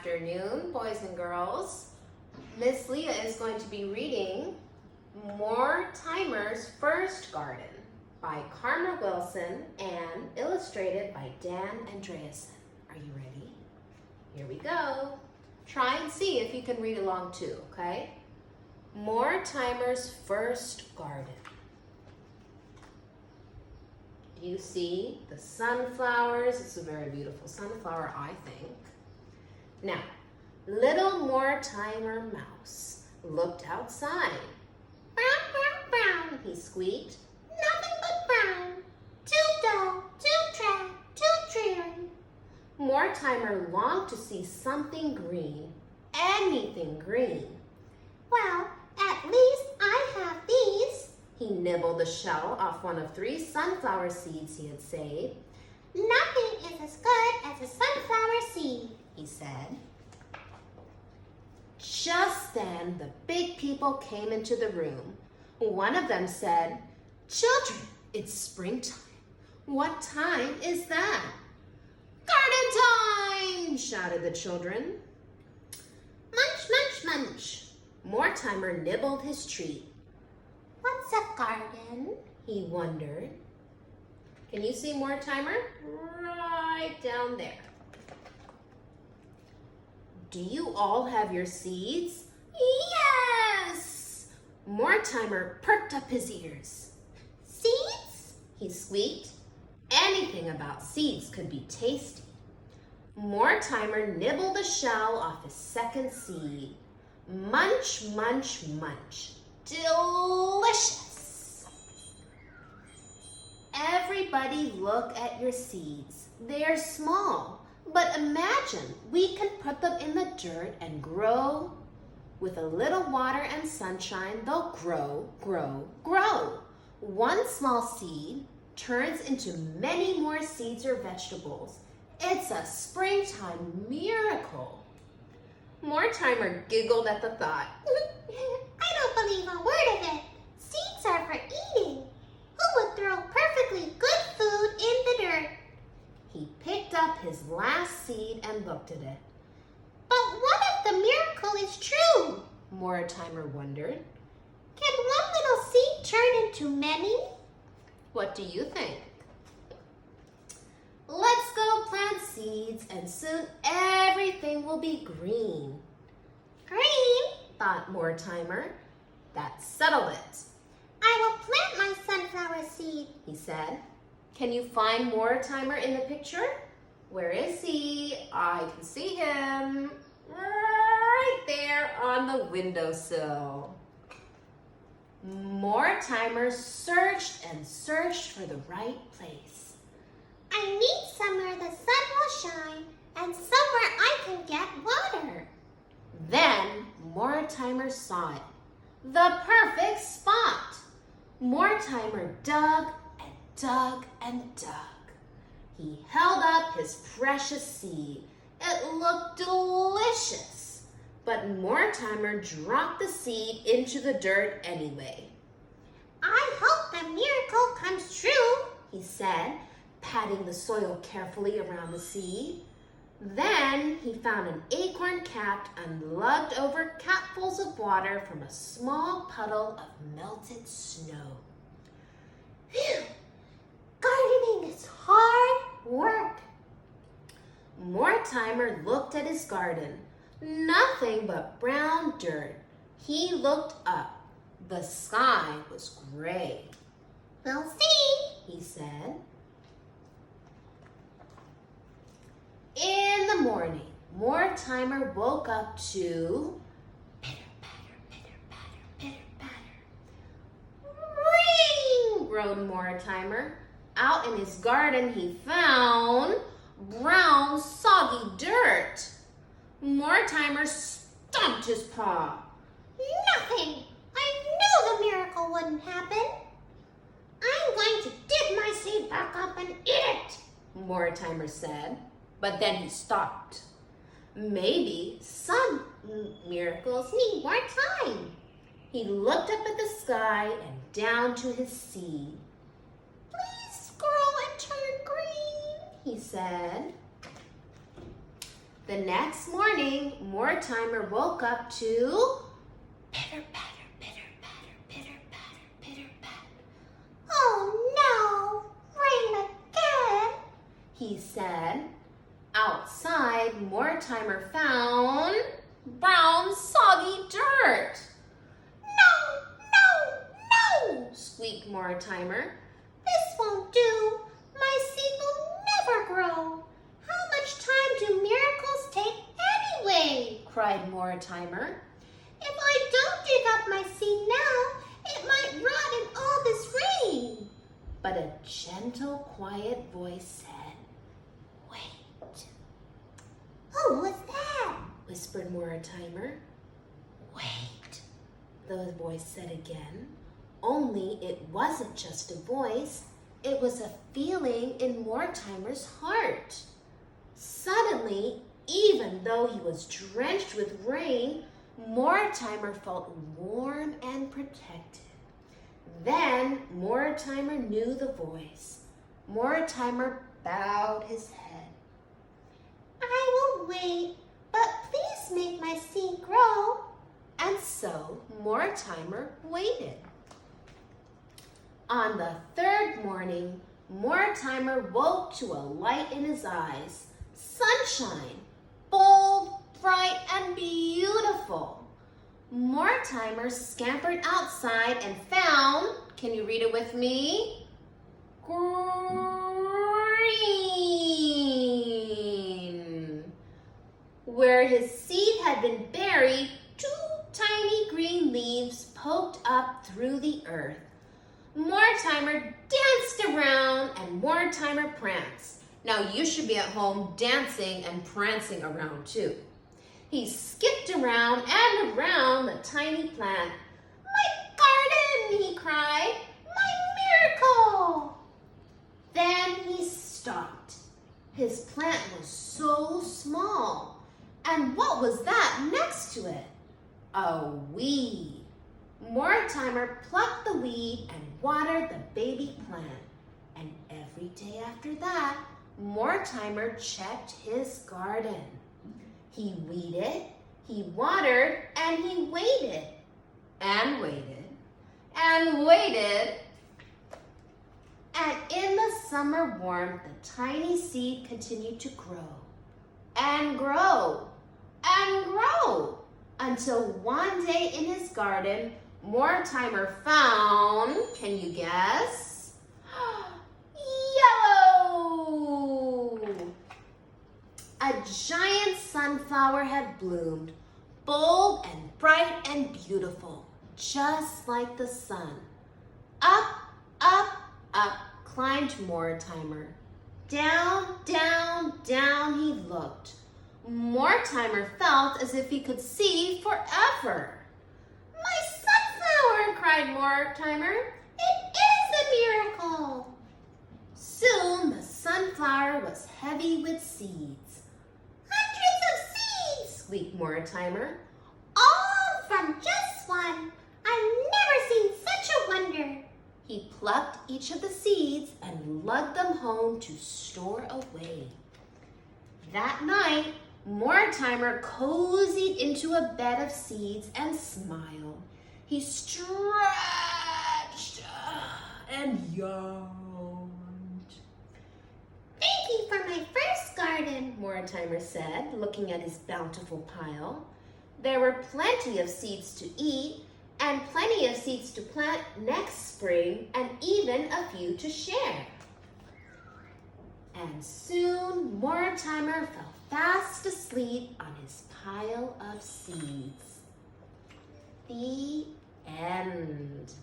afternoon, boys and girls. Miss Leah is going to be reading Mortimer's First Garden by Karma Wilson and illustrated by Dan Andreasen. Are you ready? Here we go. Try and see if you can read along too, okay? Mortimer's First Garden. Do you see the sunflowers? It's a very beautiful sunflower, I think. Now, little Mortimer Mouse looked outside. Brown, brown, brown, he squeaked. Nothing but brown. Too dull, too drab, too dreary. Mortimer longed to see something green, anything green. Well, at least I have these. He nibbled the shell off one of 3 sunflower seeds he had saved. Nothing is as good as a sunflower seed, he said. Just then, the big people came into the room. One of them said, "Children, it's springtime. What time is that?" "Garden time!" shouted the children. Munch, munch, munch. Mortimer nibbled his treat. What's a garden? He wondered. Can you see Mortimer? Right down there. Do you all have your seeds? Yes! Mortimer perked up his ears. Seeds? He squeaked. Anything about seeds could be tasty. Mortimer nibbled the shell off his second seed. Munch, munch, munch. Delicious! Everybody look at your seeds. They are small, but imagine we can put them in the dirt and grow. With a little water and sunshine, they'll grow, grow, grow. One small seed turns into many more seeds or vegetables. It's a springtime miracle. Mortimer giggled at the thought. I don't believe a word of it. Seeds are for eating. Who would throw perfectly good food in the dirt? He picked up his last seed and looked at it. But what if the miracle is true? Mortimer wondered. Can one little seed turn into many? What do you think? Let's go plant seeds and soon everything will be green. Green, thought Mortimer. That settled it. I will plant my sunflower seed, he said. Can you find Mortimer in the picture? Where is he? I can see him right there on the windowsill. Mortimer searched and searched for the right place. I need somewhere the sun will shine and somewhere I can get water. Then Mortimer saw it. The perfect spot. Mortimer dug and dug and dug. He held up his precious seed. It looked delicious. But Mortimer dropped the seed into the dirt anyway. I hope the miracle comes true, he said, patting the soil carefully around the seed. Then he found an acorn capped and lugged over capfuls of water from a small puddle of melted snow. Phew! Gardening is hard work. Mortimer looked at his garden. Nothing but brown dirt. He looked up. The sky was gray. We'll see, he said. In the morning, Mortimer woke up to pitter, patter, pitter, patter, pitter, patter. Ring, groaned Mortimer. Out in his garden, he found brown, soggy dirt. Mortimer stomped his paw. Nothing! I knew the miracle wouldn't happen. I'm going to dig my seed back up and eat it, Mortimer said. But then he stopped. Maybe some miracles need more time. He looked up at the sky and down to his seed. Please grow and turn green, he said. The next morning, Mortimer woke up to pitter patter, pitter patter, pitter patter, pitter patter. "Oh no, rain again," he said. Outside, Mortimer found brown, soggy dirt. "No, no, no," squeaked Mortimer. "This won't do. My seed will never grow. How much time do miracles take anyway?" cried Mortimer. "If I don't dig up my seed now, it might rot in all this rain." But a gentle, quiet voice said, "Wait." "Who was that?" whispered Mortimer. "Wait," the voice said again. Only it wasn't just a voice. It was a feeling in Mortimer's heart. Suddenly, even though he was drenched with rain, Mortimer felt warm and protected. Then Mortimer knew the voice. Mortimer bowed his head. "I will wait, but please make my seed grow." And so Mortimer waited. On the third morning, Mortimer woke to a light in his eyes. Sunshine, bold, bright, and beautiful. Mortimer scampered outside and found, can you read it with me? Green. Where his seed had been buried, 2 tiny green leaves poked up through the earth. Mortimer danced around and Mortimer pranced. Now you should be at home dancing and prancing around too. He skipped around and around the tiny plant. "My garden!" he cried. "My miracle!" Then he stopped. His plant was so small. And what was that next to it? A weed. Mortimer plucked the weed and watered the baby plant. And every day after that, Mortimer checked his garden. He weeded, he watered, and he waited, and waited, and waited. And in the summer warmth, the tiny seed continued to grow, and grow, and grow, until one day in his garden, Mortimer found, can you guess? Yellow! A giant sunflower had bloomed, bold and bright and beautiful, just like the sun. Up, up, up climbed Mortimer. Down, down, down he looked. Mortimer felt as if he could see forever. "My sunflower!" cried Mortimer. "It is a miracle!" Soon the sunflower was heavy with seeds. "Hundreds of seeds!" squeaked Mortimer. "All from just one! I've never seen such a wonder!" He plucked each of the seeds and lugged them home to store away. That night, Mortimer cozied into a bed of seeds and smiled. He stretched and yawned. "Thank you for my first garden," Mortimer said, looking at his bountiful pile. There were plenty of seeds to eat and plenty of seeds to plant next spring and even a few to share. And soon Mortimer fell fast asleep on his pile of seeds. The end.